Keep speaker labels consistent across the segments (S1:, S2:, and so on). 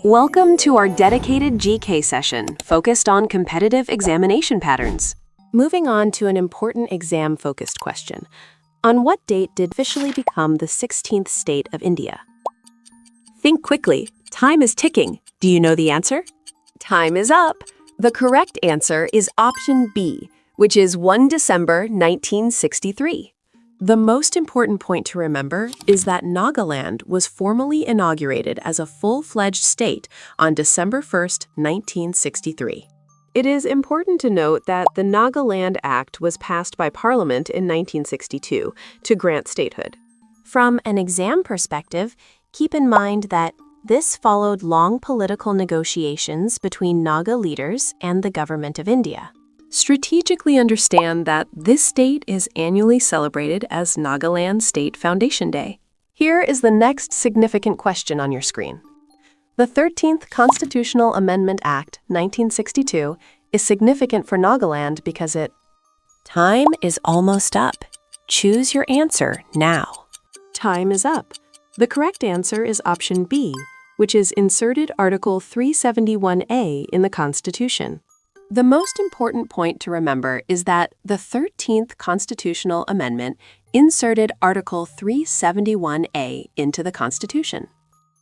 S1: Welcome to our dedicated GK session, focused on competitive examination patterns. Moving on to an important exam-focused question. On what date did officially become the 16th state of India? Think quickly. Time is ticking. Do you know the answer? Time is up. The correct answer is option B, which is 1 December 1963. The most important point to remember is that Nagaland was formally inaugurated as a full-fledged state on December 1st, 1963. It is important to note that the Nagaland Act was passed by Parliament in 1962 to grant statehood. From an exam perspective, keep in mind that this followed long political negotiations between Naga leaders and the Government of India. Strategically understand that this date is annually celebrated as Nagaland State Foundation Day. Here is the next significant question on your screen. The 13th Constitutional Amendment Act, 1962, is significant for Nagaland because Time is almost up. Choose your answer now. Time is up. The correct answer is option B, which is inserted Article 371A in the Constitution. The most important point to remember is that the 13th Constitutional Amendment inserted Article 371A into the Constitution.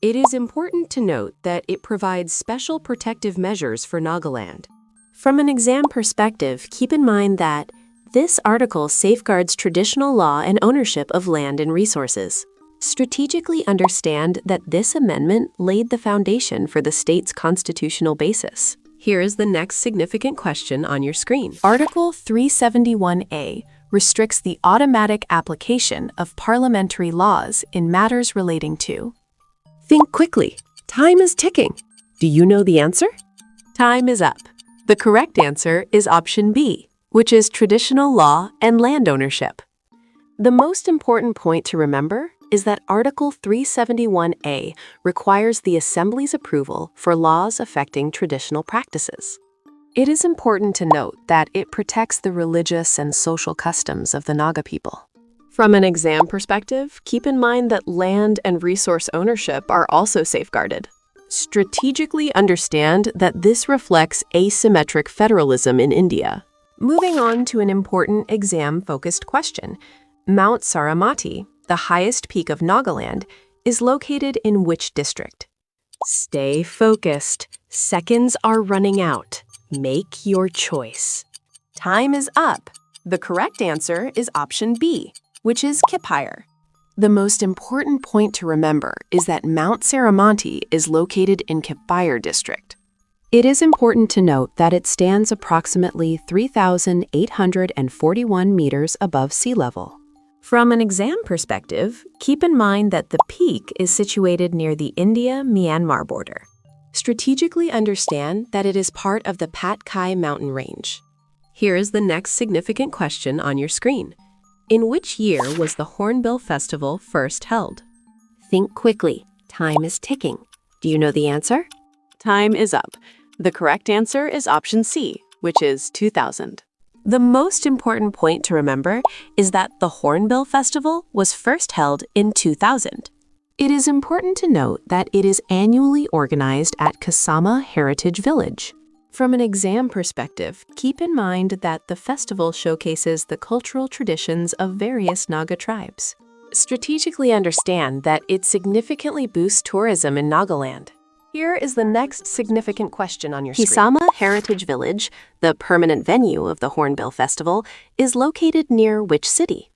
S1: It is important to note that it provides special protective measures for Nagaland. From an exam perspective, keep in mind that this article safeguards traditional law and ownership of land and resources. Strategically understand that this amendment laid the foundation for the state's constitutional basis. Here is the next significant question on your screen. Article 371A restricts the automatic application of parliamentary laws in matters relating to. Think quickly. Time is ticking. Do you know the answer? Time is up. The correct answer is option B, which is traditional law and land ownership. The most important point to remember is that Article 371A requires the Assembly's approval for laws affecting traditional practices. It is important to note that it protects the religious and social customs of the Naga people. From an exam perspective, keep in mind that land and resource ownership are also safeguarded. Strategically understand that this reflects asymmetric federalism in India. Moving on to an important exam-focused question. Mount Saramati, the highest peak of Nagaland, is located in which district? Stay focused. Seconds are running out. Make your choice. Time is up. The correct answer is option B, which is Kipire. The most important point to remember is that Mount Saramati is located in Kipire district. It is important to note that it stands approximately 3,841 meters above sea level. From an exam perspective, keep in mind that the peak is situated near the India-Myanmar border. Strategically understand that it is part of the Patkai mountain range. Here is the next significant question on your screen. In which year was the Hornbill Festival first held? Think quickly. Time is ticking. Do you know the answer? Time is up. The correct answer is option C, which is 2000. The most important point to remember is that the Hornbill Festival was first held in 2000. It is important to note that it is annually organized at Kisama Heritage Village. From an exam perspective, keep in mind that the festival showcases the cultural traditions of various Naga tribes. Strategically understand that it significantly boosts tourism in Nagaland. Here is the next significant question on your screen. Kisama Heritage Village, the permanent venue of the Hornbill Festival, is located near which city?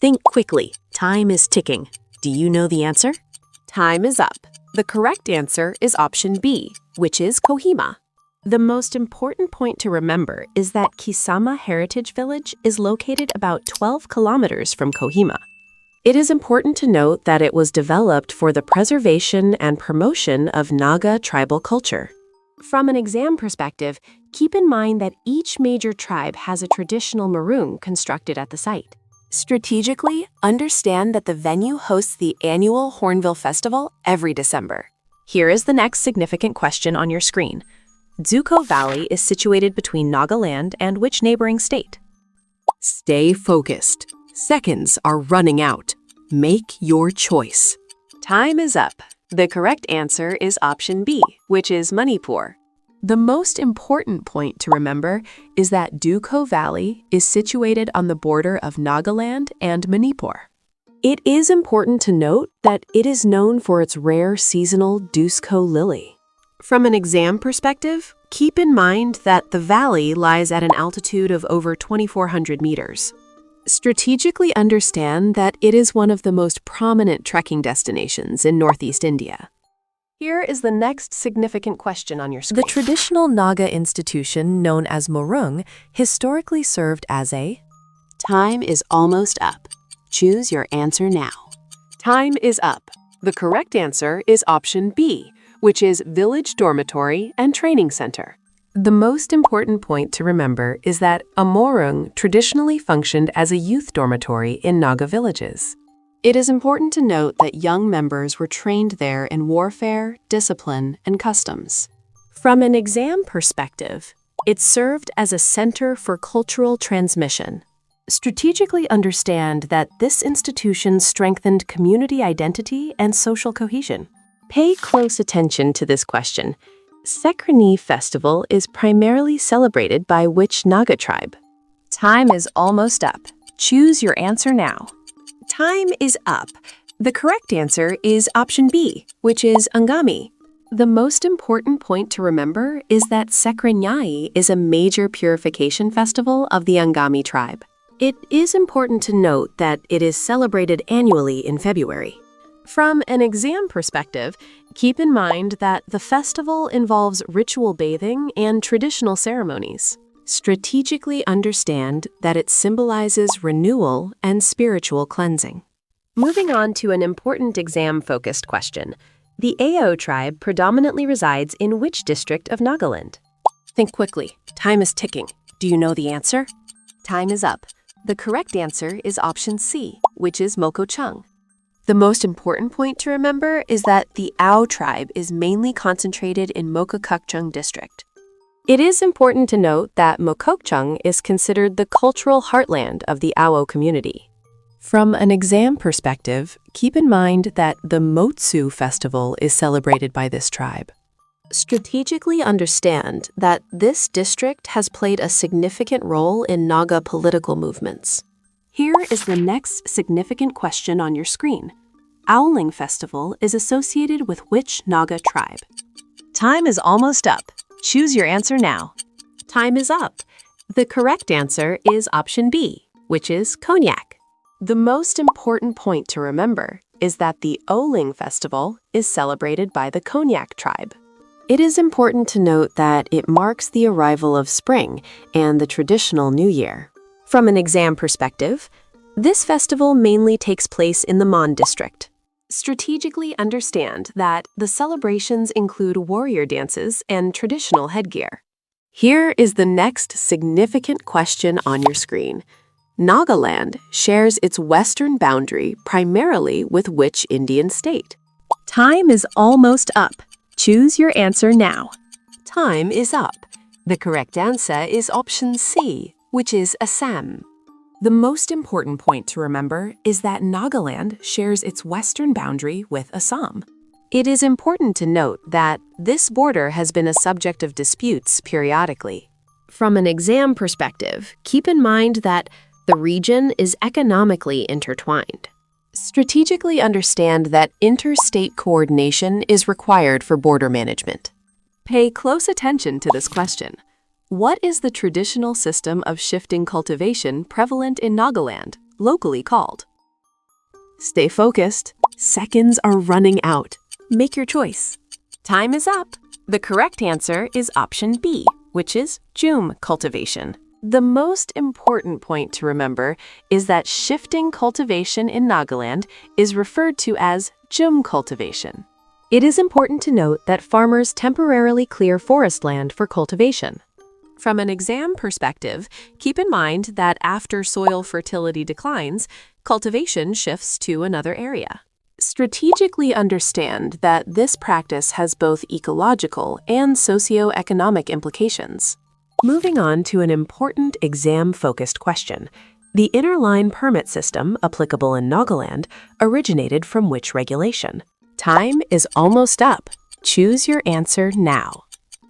S1: Think quickly. Time is ticking. Do you know the answer? Time is up. The correct answer is option B, which is Kohima. The most important point to remember is that Kisama Heritage Village is located about 12 kilometers from Kohima. It is important to note that it was developed for the preservation and promotion of Naga tribal culture. From an exam perspective, keep in mind that each major tribe has a traditional marung constructed at the site. Strategically, understand that the venue hosts the annual Hornbill Festival every December. Here is the next significant question on your screen. Dzüko Valley is situated between Nagaland and which neighboring state? Stay focused. Seconds are running out. Make your choice. Time is up. The correct answer is option B, which is Manipur. The most important point to remember is that Dzüko Valley is situated on the border of Nagaland and Manipur. It is important to note that it is known for its rare seasonal Dzüko lily. From an exam perspective, keep in mind that the valley lies at an altitude of over 2,400 meters. Strategically understand that it is one of the most prominent trekking destinations in Northeast India. Here is the next significant question on your screen. The traditional Naga institution known as Morung historically served as a... Time is almost up. Choose your answer now. Time is up. The correct answer is option B, which is Village Dormitory and Training Center. The most important point to remember is that a morung traditionally functioned as a youth dormitory in Naga villages. It is important to note that young members were trained there in warfare, discipline, and customs. From an exam perspective, it served as a center for cultural transmission. Strategically understand that this institution strengthened community identity and social cohesion. Pay close attention to this question. Saramati Festival is primarily celebrated by which Naga tribe? Time is almost up. Choose your answer now. Time is up. The correct answer is option B, which is Angami. The most important point to remember is that Saramati is a major purification festival of the Angami tribe. It is important to note that it is celebrated annually in February. From an exam perspective, keep in mind that the festival involves ritual bathing and traditional ceremonies. Strategically understand that it symbolizes renewal and spiritual cleansing. Moving on to an important exam-focused question. The Ao tribe predominantly resides in which district of Nagaland? Think quickly. Time is ticking. Do you know the answer? Time is up. The correct answer is option C, which is Mokochung. The most important point to remember is that the Ao tribe is mainly concentrated in Mokokchung district. It is important to note that Mokokchung is considered the cultural heartland of the Ao community. From an exam perspective, keep in mind that the Motsu festival is celebrated by this tribe. Strategically understand that this district has played a significant role in Naga political movements. Here is the next significant question on your screen. Owling Festival is associated with which Naga tribe? Time is almost up. Choose your answer now. Time is up. The correct answer is option B, which is Konyak. The most important point to remember is that the Owling Festival is celebrated by the Konyak tribe. It is important to note that it marks the arrival of spring and the traditional New Year. From an exam perspective, this festival mainly takes place in the Mon district. Strategically understand that the celebrations include warrior dances and traditional headgear. Here is the next significant question on your screen. Nagaland shares its western boundary primarily with which Indian state? Time is almost up. Choose your answer now. Time is up. The correct answer is option C, which is Assam. The most important point to remember is that Nagaland shares its western boundary with Assam. It is important to note that this border has been a subject of disputes periodically. From an exam perspective, keep in mind that the region is economically intertwined. Strategically understand that interstate coordination is required for border management. Pay close attention to this question. What is the traditional system of shifting cultivation prevalent in Nagaland, locally called? Stay focused. Seconds are running out. Make your choice. Time is up. The correct answer is option B, which is Jum cultivation. The most important point to remember is that shifting cultivation in Nagaland is referred to as Jum cultivation. It is important to note that farmers temporarily clear forest land for cultivation. From an exam perspective, keep in mind that after soil fertility declines, cultivation shifts to another area. Strategically understand that this practice has both ecological and socio-economic implications. Moving on to an important exam-focused question. The inner line permit system applicable in Nagaland originated from which regulation? Time is almost up. Choose your answer now.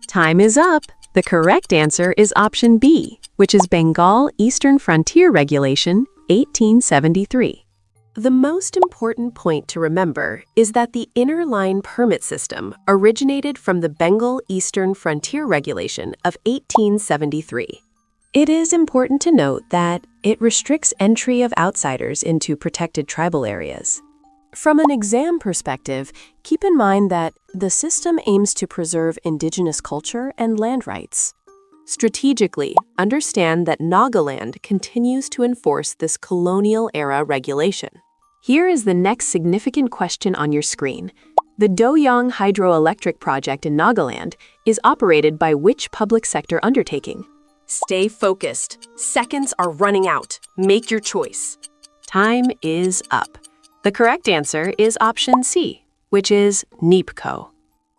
S1: Time is up. The correct answer is option B, which is Bengal Eastern Frontier Regulation 1873. The most important point to remember is that the inner line permit system originated from the Bengal Eastern Frontier Regulation of 1873. It is important to note that it restricts entry of outsiders into protected tribal areas. From an exam perspective, keep in mind that the system aims to preserve indigenous culture and land rights. Strategically, understand that Nagaland continues to enforce this colonial-era regulation. Here is the next significant question on your screen. The Doyang Hydroelectric Project in Nagaland is operated by which public sector undertaking? Stay focused. Seconds are running out. Make your choice. Time is up. The correct answer is option C, which is NPSC.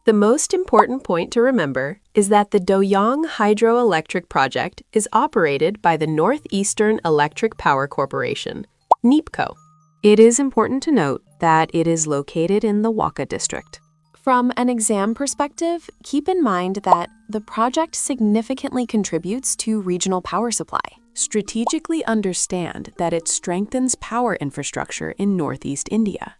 S1: The most important point to remember is that the Doyang Hydroelectric Project is operated by the Northeastern Electric Power Corporation, NPSC. It is important to note that it is located in the Waka district. From an exam perspective, keep in mind that the project significantly contributes to regional power supply. Strategically understand that it strengthens power infrastructure in Northeast India.